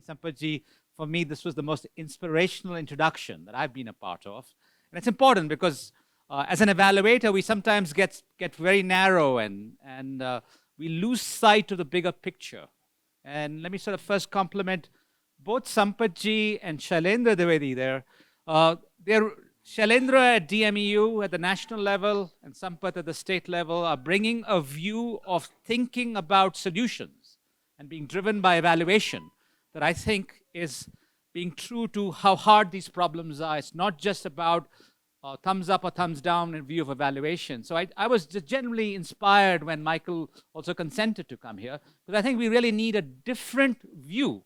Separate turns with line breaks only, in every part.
Sampath, for me, this was the most inspirational introduction that I've been a part of. And it's important because as an evaluator, we sometimes get very narrow and we lose sight of the bigger picture. And let me sort of first compliment both Sampath and Shailendra Dwivedi there. They're Shailendra at DMEU at the national level and Sampath at the state level are bringing a view of thinking about solutions and being driven by evaluation that I think is being true to how hard these problems are. It's not just about thumbs up or thumbs down in view of evaluation. So I was just generally inspired when Michael also consented to come here, because I think we really need a different view.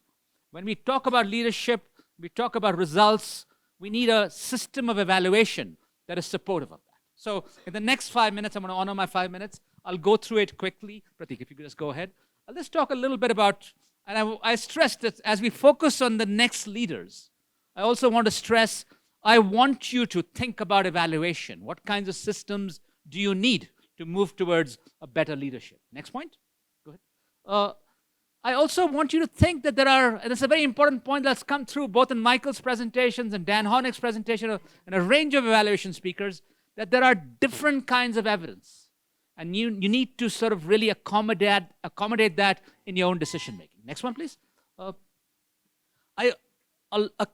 When we talk about leadership, we talk about results, we need a system of evaluation that is supportive of that. So in the next 5 minutes, I'm going to honor my 5 minutes. I'll go through it quickly. Pratik, if you could just go ahead. I'll just talk a little bit about, and I stressed that as we focus on the next leaders, I also want to stress, I want you to think about evaluation. What kinds of systems do you need to move towards a better leadership? Next point. Go ahead. I also want you to think that there are, and it's a very important point that's come through both in Michael's presentations and Dan Hornick's presentation and a range of evaluation speakers, that there are different kinds of evidence. And you need to sort of really accommodate that in your own decision making. Next one, please. A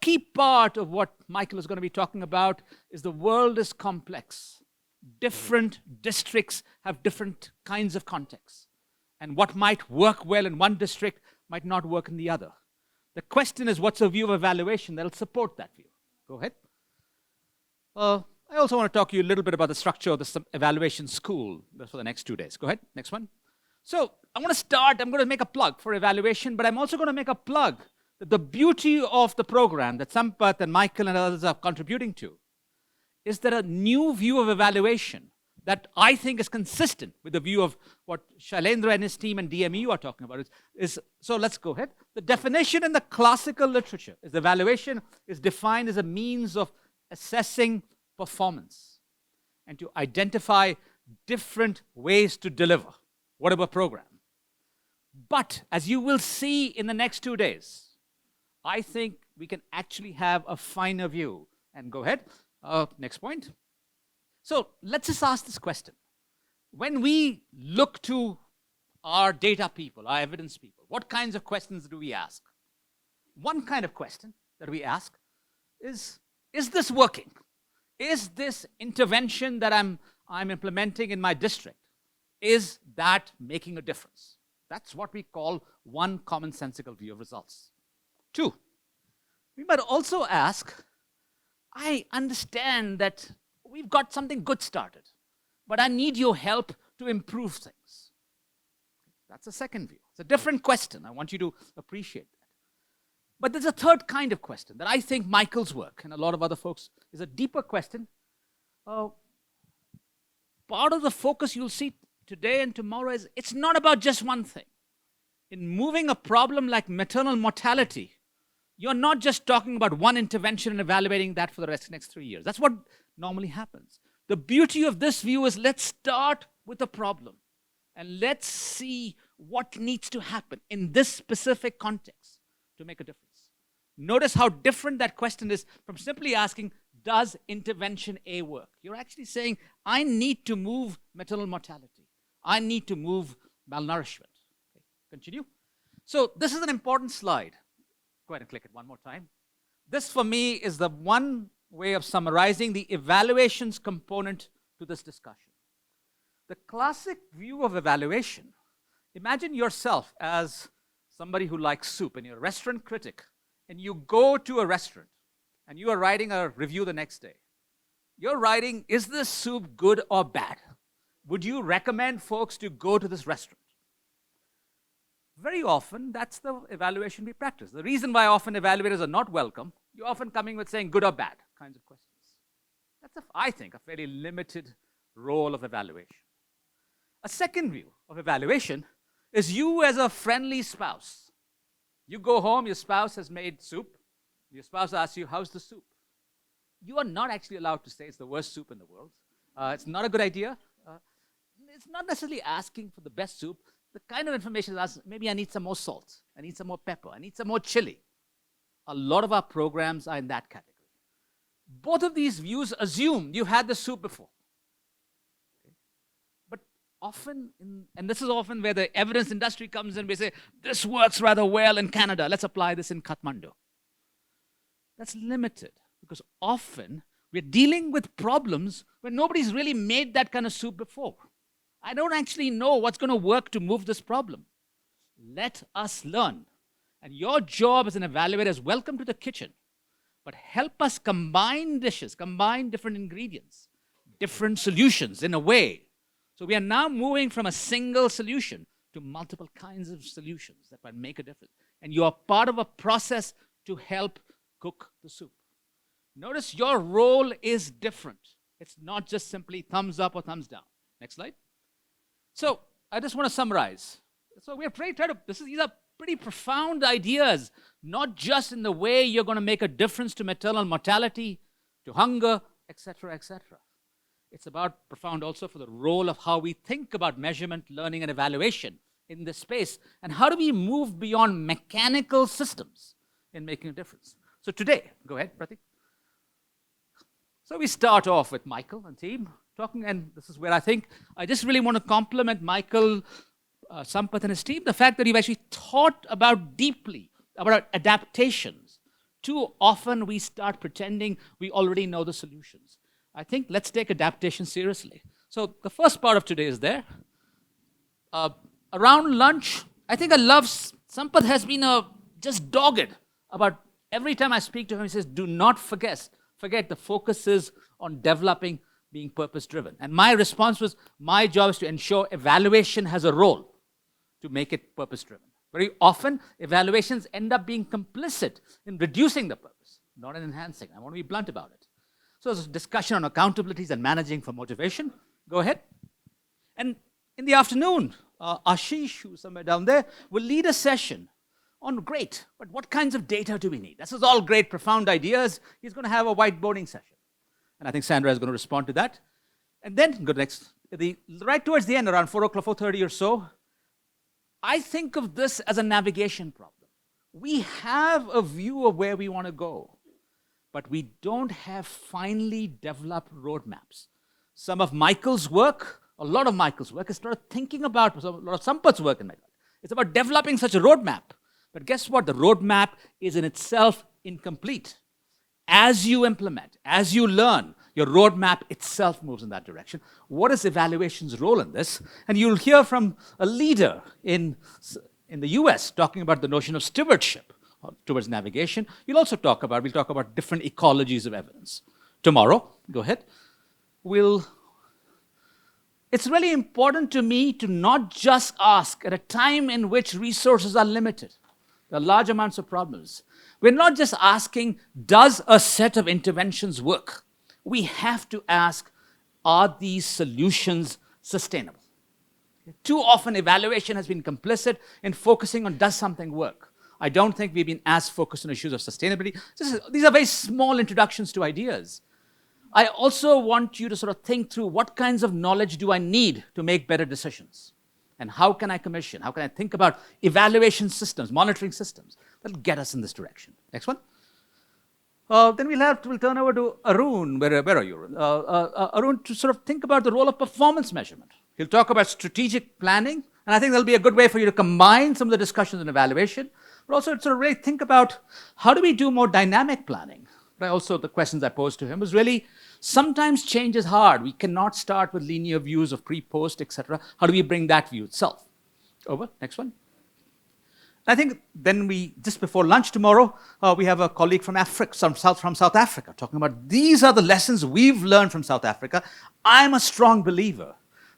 key part of what Michael is going to be talking about is the world is complex. Different districts have different kinds of contexts. And what might work well in one district might not work in the other. The question is, what's a view of evaluation that will support that view? Go ahead. I also want to talk to you a little bit about the structure of the evaluation school for the next 2 days. Go ahead, next one. So I'm going to make a plug for evaluation, but I'm also going to make a plug that the beauty of the program that Sampath and Michael and others are contributing to is that a new view of evaluation that I think is consistent with the view of what Shailendra and his team and DMEU are talking about so let's go ahead. The definition in the classical literature is evaluation is defined as a means of assessing performance and to identify different ways to deliver whatever program. But as you will see in the next 2 days, I think we can actually have a finer view. And go ahead, next point. So let's just ask this question. When we look to our data people, our evidence people, what kinds of questions do we ask? One kind of question that we ask is this working? Is this intervention that I'm implementing in my district, is that making a difference? That's what we call one commonsensical view of results. 2, we might also ask, I understand that we've got something good started, but I need your help to improve things. That's a second view. It's a different question. I want you to appreciate that. But there's a third kind of question that I think Michael's work and a lot of other folks is a deeper question. Part of the focus you'll see today and tomorrow is it's not about just one thing. In moving a problem like maternal mortality, you're not just talking about one intervention and evaluating that for the next 3 years. That's what normally happens. The beauty of this view is let's start with a problem and let's see what needs to happen in this specific context to make a difference. Notice how different that question is from simply asking, does intervention A work? You're actually saying, I need to move maternal mortality. I need to move malnourishment. Okay, continue. So this is an important slide. Go ahead and click it one more time. This, for me, is the one way of summarizing the evaluations component to this discussion. The classic view of evaluation, imagine yourself as somebody who likes soup and you're a restaurant critic and you go to a restaurant and you are writing a review the next day. You're writing, is this soup good or bad? Would you recommend folks to go to this restaurant? Very often, that's the evaluation we practice. The reason why often evaluators are not welcome, you're often coming with saying good or bad kinds of questions. That's, I think, a fairly limited role of evaluation. A second view of evaluation is you as a friendly spouse. You go home, your spouse has made soup. Your spouse asks you, how's the soup? You are not actually allowed to say it's the worst soup in the world. It's not a good idea. It's not necessarily asking for the best soup. The kind of information is asked, maybe I need some more salt. I need some more pepper. I need some more chili. a lot of our programs are in that category. Both of these views assume you've had the soup before. Okay? But often, and this is often where the evidence industry comes in, we say, this works rather well in Canada, let's apply this in Kathmandu. That's limited, because often we're dealing with problems where nobody's really made that kind of soup before. I don't actually know what's going to work to move this problem. Let us learn. And your job as an evaluator is welcome to the kitchen, but help us combine dishes, combine different ingredients, different solutions in a way. So we are now moving from a single solution to multiple kinds of solutions that might make a difference. And you are part of a process to help cook the soup. Notice your role is different. It's not just simply thumbs up or thumbs down. Next slide. So I just want to summarize. So we are these are pretty profound ideas, not just in the way you're going to make a difference to maternal mortality, to hunger, etc., etc. It's about profound also for the role of how we think about measurement, learning, and evaluation in this space, and how do we move beyond mechanical systems in making a difference. So today, go ahead, Pratik. So we start off with Michael and team talking, and this is where I think I just really want to compliment Michael, Sampath and his team, the fact that you've actually thought about deeply about adaptations. Too often we start pretending we already know the solutions. I think let's take adaptation seriously. So the first part of today is there. Around lunch, I think Sampath has been just dogged about every time I speak to him, he says, do not forget the focus is on developing, being purpose-driven. And my response was, my job is to ensure evaluation has a role to make it purpose-driven. Very often, evaluations end up being complicit in reducing the purpose, not in enhancing. I want to be blunt about it. So there's a discussion on accountabilities and managing for motivation. Go ahead. And in the afternoon, Ashish, who's somewhere down there, will lead a session on great, but what kinds of data do we need? This is all great, profound ideas. He's going to have a whiteboarding session. And I think Sandra is going to respond to that. And then, go next. Right towards the end, around 4 o'clock, 4:30 or so, I think of this as a navigation problem. We have a view of where we want to go, but we don't have finely developed roadmaps. Some of Michael's work, a lot of Michael's work, is sort of thinking about, a lot of Sampath's work in Meghalaya. It's about developing such a roadmap. But guess what? The roadmap is in itself incomplete. As you implement, as you learn, your roadmap itself moves in that direction. What is evaluation's role in this? And you'll hear from a leader in the US talking about the notion of stewardship towards navigation. We'll talk about different ecologies of evidence. Tomorrow, go ahead, it's really important to me to not just ask at a time in which resources are limited. There are large amounts of problems. We're not just asking, does a set of interventions work? We have to ask, are these solutions sustainable? Too often, evaluation has been complicit in focusing on, does something work? I don't think we've been as focused on issues of sustainability. These are very small introductions to ideas. I also want you to sort of think through, what kinds of knowledge do I need to make better decisions? And how can I commission? How can I think about evaluation systems, monitoring systems that'll get us in this direction? Next one. Then we'll turn over to Arun. Where are you, Arun? Arun, to sort of think about the role of performance measurement. He'll talk about strategic planning, and I think that'll be a good way for you to combine some of the discussions on evaluation, but also to sort of really think about, how do we do more dynamic planning? But also the questions I posed to him was really, sometimes change is hard. We cannot start with linear views of pre-post, etc. How do we bring that view itself? Over, next one. I think then just before lunch tomorrow, we have a colleague from South Africa, talking about, these are the lessons we've learned from South Africa. I'm a strong believer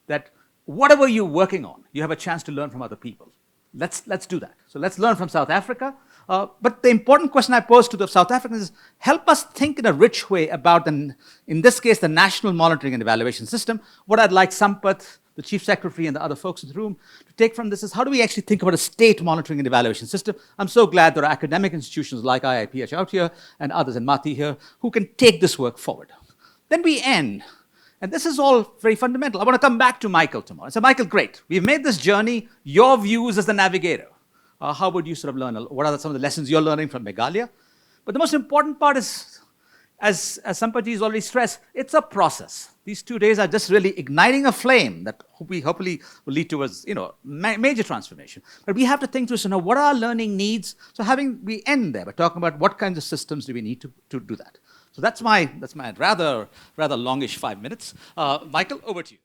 that whatever you're working on, you have a chance to learn from other people. Let's do that. So let's learn from South Africa. But the important question I posed to the South Africans is, help us think in a rich way about, in this case, the National Monitoring and Evaluation System. What I'd like Sampath, the Chief Secretary, and the other folks in the room to take from this is, how do we actually think about a state monitoring and evaluation system? I'm so glad there are academic institutions like IIPH out here and others, and Mati here, who can take this work forward. Then we end. And this is all very fundamental. I want to come back to Michael tomorrow. So Michael, great. We've made this journey. Your views as the navigator. How would you sort of learn? What are some of the lessons you're learning from Meghalaya? But the most important part is, as Sampaji has already stressed, it's a process. These 2 days are just really igniting a flame that we hopefully will lead towards, major transformation. But we have to think through, what are our learning needs? So we end there by talking about what kinds of systems do we need to do that. So that's my rather longish 5 minutes. Michael, over to you.